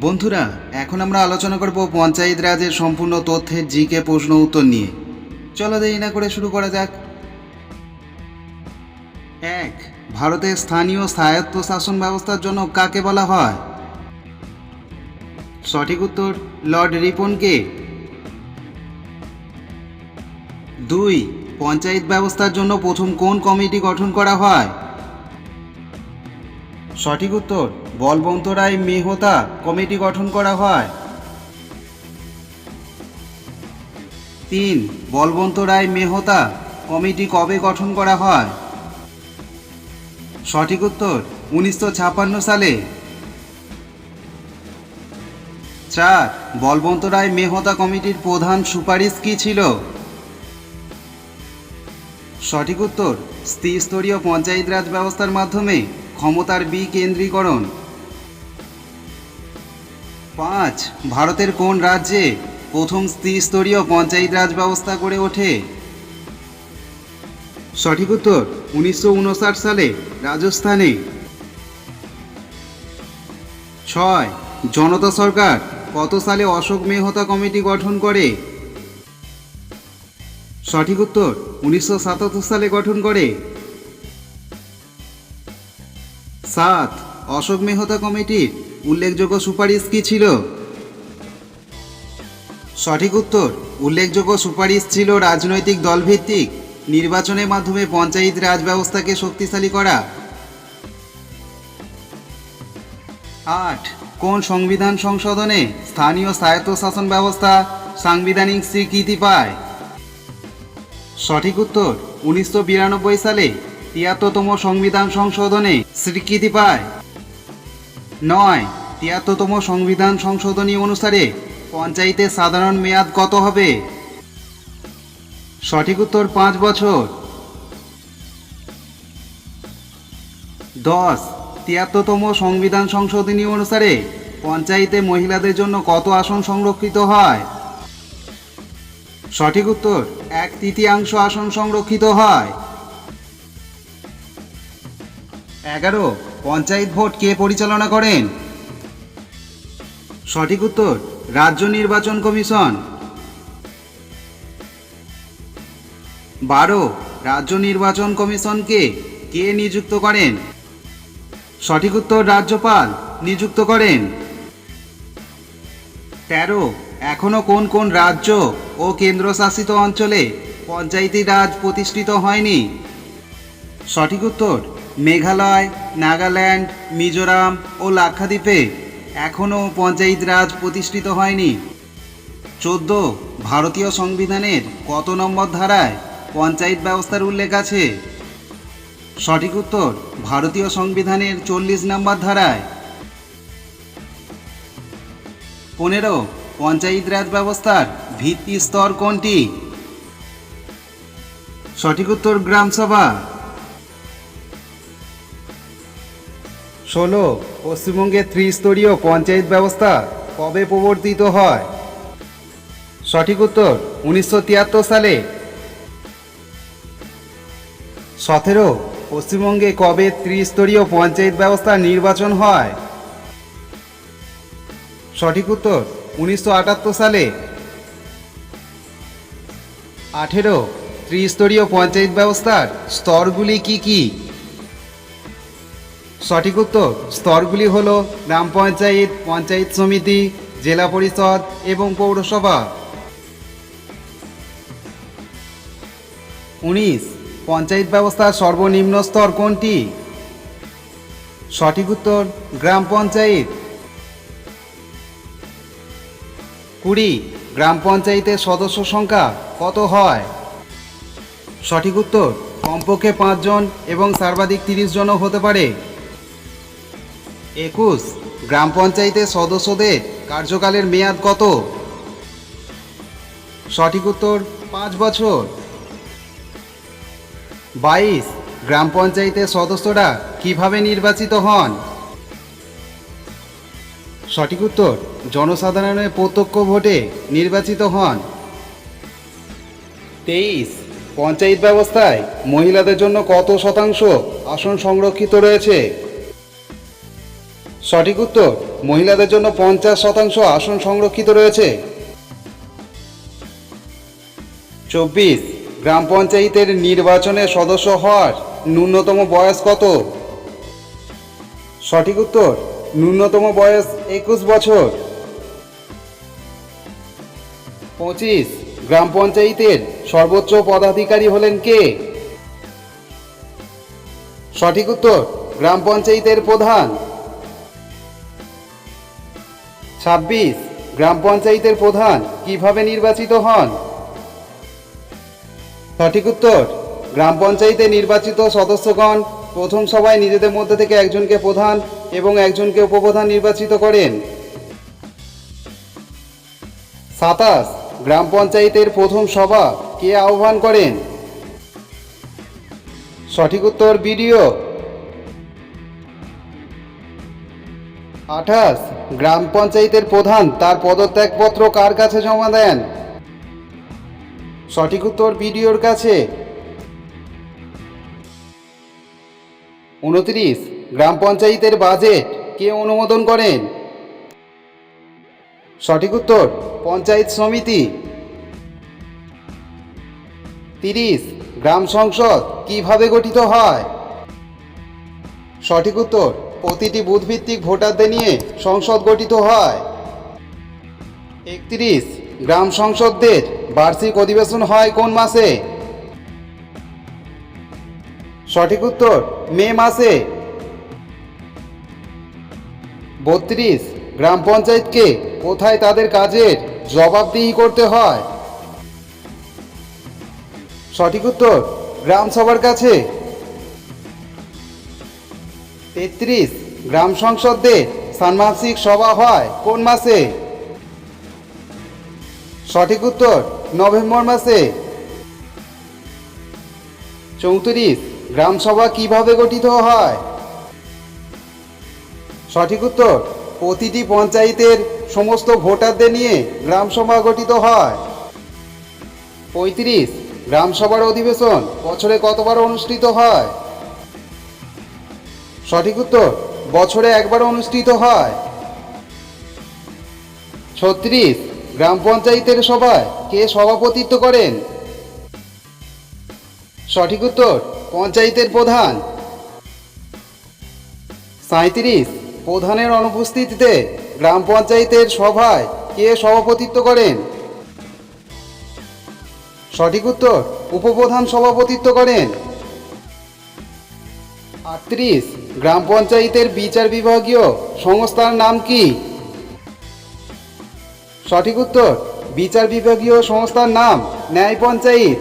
বন্ধুরা, এখন আমরা আলোচনা করব পঞ্চায়েত রাজের সম্পূর্ণ তথ্যের জিকে প্রশ্ন উত্তর নিয়ে। চলো দেরি না করে শুরু করা যাক। 1. ভারতের স্থানীয় স্বায়ত্ত শাসন ব্যবস্থার জন্য কাকে বলা হয়? সঠিক উত্তর লর্ড রিপনকে। 2. পঞ্চায়েত ব্যবস্থার জন্য প্রথম কোন কমিটি গঠন করা হয়? সঠিক উত্তর বলবন্ত রায় মেহতা কমিটি গঠন করা হয়। 3. বলবন্ত রায় মেহতা কমিটি কবে গঠন করা হয়? সঠিক উত্তর 1956 সালে। 4. বলবন্ত রায় মেহতা কমিটির প্রধান সুপারিশ কী ছিল? সঠিক উত্তর ত্রিস্তরীয় পঞ্চায়েত রাজ ব্যবস্থার মাধ্যমে ক্ষমতার বিকেন্দ্রীকরণ। 5. ভারতের কোন রাজ্যে প্রথম ত্রিস্তরীয় পঞ্চায়েত রাজ ব্যবস্থা গড়ে ওঠে? সঠিক উত্তর 1959 সালে রাজস্থানে। 6. জনতা সরকার কত সালে অশোক মেহতা কমিটি গঠন করে? সঠিক উত্তর 1977 সালে গঠন করে। 7. অশোক মেহতা কমিটির উল্লেখযোগ্য সুপারিশ কী ছিল? সঠিক উত্তর উল্লেখযোগ্য সুপারিশ ছিল রাজনৈতিক দলভিত্তিক নির্বাচনের মাধ্যমে পঞ্চায়েত রাজ ব্যবস্থাকে শক্তিশালী করা। 8. কোন সংবিধান সংশোধনে স্থানীয় স্বায়ত্তশাসন ব্যবস্থা সাংবিধানিক স্বীকৃতি পায়? সঠিক উত্তর 1992 সালে 73তম সংবিধান সংশোধনে স্বীকৃতি পায়। 9. 73তম সংবিধান সংশোধনী অনুসারে পঞ্চায়েতের সাধারণ মেয়াদ কত হবে? সঠিক উত্তর 5 বছর। 10. 73তম সংবিধান সংশোধনী অনুসারে পঞ্চায়েতে মহিলাদের জন্য কত আসন সংরক্ষিত হয়? সঠিক উত্তর 1/3 আসন সংরক্ষিত হয়। 11. পঞ্চায়েত ভোট কে পরিচালনা করেন? সঠিক উত্তর রাজ্য নির্বাচন কমিশন। 12. রাজ্য নির্বাচন কমিশনকে কে নিযুক্ত করেন? সঠিক উত্তর রাজ্যপাল নিযুক্ত করেন। 13. এখনও কোন কোন রাজ্য ও কেন্দ্রশাসিত অঞ্চলে পঞ্চায়েতি রাজ প্রতিষ্ঠিত হয়নি? সঠিক উত্তর মেঘালয়, নাগাল্যান্ড, মিজোরাম ও লাক্ষাদ্বীপে এখনও পঞ্চায়েত রাজ প্রতিষ্ঠিত হয়নি। 14. ভারতীয় সংবিধানের কত নম্বর ধারায় পঞ্চায়েত ব্যবস্থার উল্লেখ আছে? সঠিক উত্তর ভারতীয় সংবিধানের 40 নম্বর ধারায়। 15. পঞ্চায়েত রাজ ব্যবস্থার ভিত্তি স্তর কোনটি? সঠিক উত্তর গ্রামসভা। 16. পশ্চিমবঙ্গে ত্রিস্তরীয় পঞ্চায়েত ব্যবস্থা কবে প্রবর্তিত হয়? সঠিক উত্তর 1973 সালে। 17. পশ্চিমবঙ্গে কবে ত্রিস্তরীয় পঞ্চায়েত ব্যবস্থা নির্বাচন হয়? সঠিক উত্তর 1978 সালে। 18. ত্রিস্তরীয় পঞ্চায়েত ব্যবস্থার স্তরগুলি কি কি? সঠিক উত্তর স্তরগুলি হল গ্রাম পঞ্চায়েত, পঞ্চায়েত সমিতি, জেলা পরিষদ এবং পৌরসভা। 19. পঞ্চায়েত ব্যবস্থার সর্বনিম্ন স্তর কোনটি? সঠিক উত্তর গ্রাম পঞ্চায়েত। 20. গ্রাম পঞ্চায়েতের সদস্য সংখ্যা কত হয়? সঠিক উত্তর কমপক্ষে 5 জন এবং সর্বাধিক 30 জনও হতে পারে। 21. গ্রাম পঞ্চায়েতের সদস্যদের কার্যকালের মেয়াদ কত? সঠিক উত্তর 5 বছর। 22. গ্রাম পঞ্চায়েতের সদস্যরা কিভাবে নির্বাচিত হন? সঠিক উত্তর জনসাধারণের প্রত্যক্ষ ভোটে নির্বাচিত হন। 23. পঞ্চায়েত ব্যবস্থায় মহিলাদের জন্য কত শতাংশ আসন সংরক্ষিত রয়েছে? সঠিক উত্তর মহিলাদের জন্য 50% আসন সংরক্ষিত রয়েছে। 24 গ্রাম পঞ্চায়েতের নির্বাচনে সদস্য হওয়ার ন্যূনতম বয়স কত? সঠিক উত্তর ন্যূনতম বয়স 21 বছর। 25 গ্রাম পঞ্চায়েতের সর্বোচ্চ পদাধিকারী হলেন কে? সঠিক উত্তর গ্রাম পঞ্চায়েতের প্রধান। 26 গ্রাম পঞ্চায়েতের প্রধান কিভাবে নির্বাচিত হন? সঠিক উত্তর গ্রাম পঞ্চায়েতে নির্বাচিত সদস্যগণ প্রথম সভায় নিজেদের মধ্যে থেকে একজনকে প্রধান এবং একজনকে উপপ্রধান নির্বাচিত করেন। 27 গ্রাম পঞ্চায়েতের প্রথম সভা কে আহ্বান করেন? সঠিক উত্তর বিডিও। 28 গ্রাম পঞ্চায়েতের প্রধান তার পদত্যাগপত্র কার কাছে জমা দেন? সঠিক উত্তর বিডিওর কাছে। 29 গ্রাম পঞ্চায়েতের বাজেট কে অনুমোদন করেন? সঠিক উত্তর পঞ্চায়েত সমিতি। 30 গ্রাম সংসদ কিভাবে গঠিত হয়? সঠিক উত্তর প্রতিটি বুথভিত্তিক ভোটারদের নিয়ে সংসদ গঠিত হয়। 31 গ্রাম সংসদদের বার্ষিক অধিবেশন হয় কোন মাসে? সঠিক উত্তর মে মাসে। 32 গ্রাম পঞ্চায়েতকে কোথায় তাদের কাজের জবাবদিহি করতে হয়? সঠিক উত্তর গ্রাম সভার কাছে। 33 গ্রাম সংসদে ষান্মাসিক সভা হয় কোন মাসে? সঠিক উত্তর নভেম্বর মাসে। 34 গ্রাম সভা কিভাবে গঠিত হয়? সঠিক উত্তর প্রতিটি পঞ্চায়েতের সমস্ত ভোটারদের নিয়ে গ্রাম সভা গঠিত হয়। 35 গ্রাম সভার অধিবেশন বছরে কতবার অনুষ্ঠিত হয়? সঠিক উত্তর বছরে একবার অনুষ্ঠিত হয়। 36 গ্রাম পঞ্চায়েতের সভায় কে সভাপতিত্ব করেন? সঠিক উত্তর পঞ্চায়েতের প্রধান। 37 প্রধানের অনুপস্থিতিতে গ্রাম পঞ্চায়েতের সভায় কে সভাপতিত্ব করেন? সঠিক উত্তর উপপ্রধান সভাপতিত্ব করেন। 38 গ্রাম পঞ্চায়েতের বিচার বিভাগীয় সংস্থার নাম কি? সঠিক উত্তর বিচার বিভাগীয় সংস্থার নাম ন্যায় পঞ্চায়েত।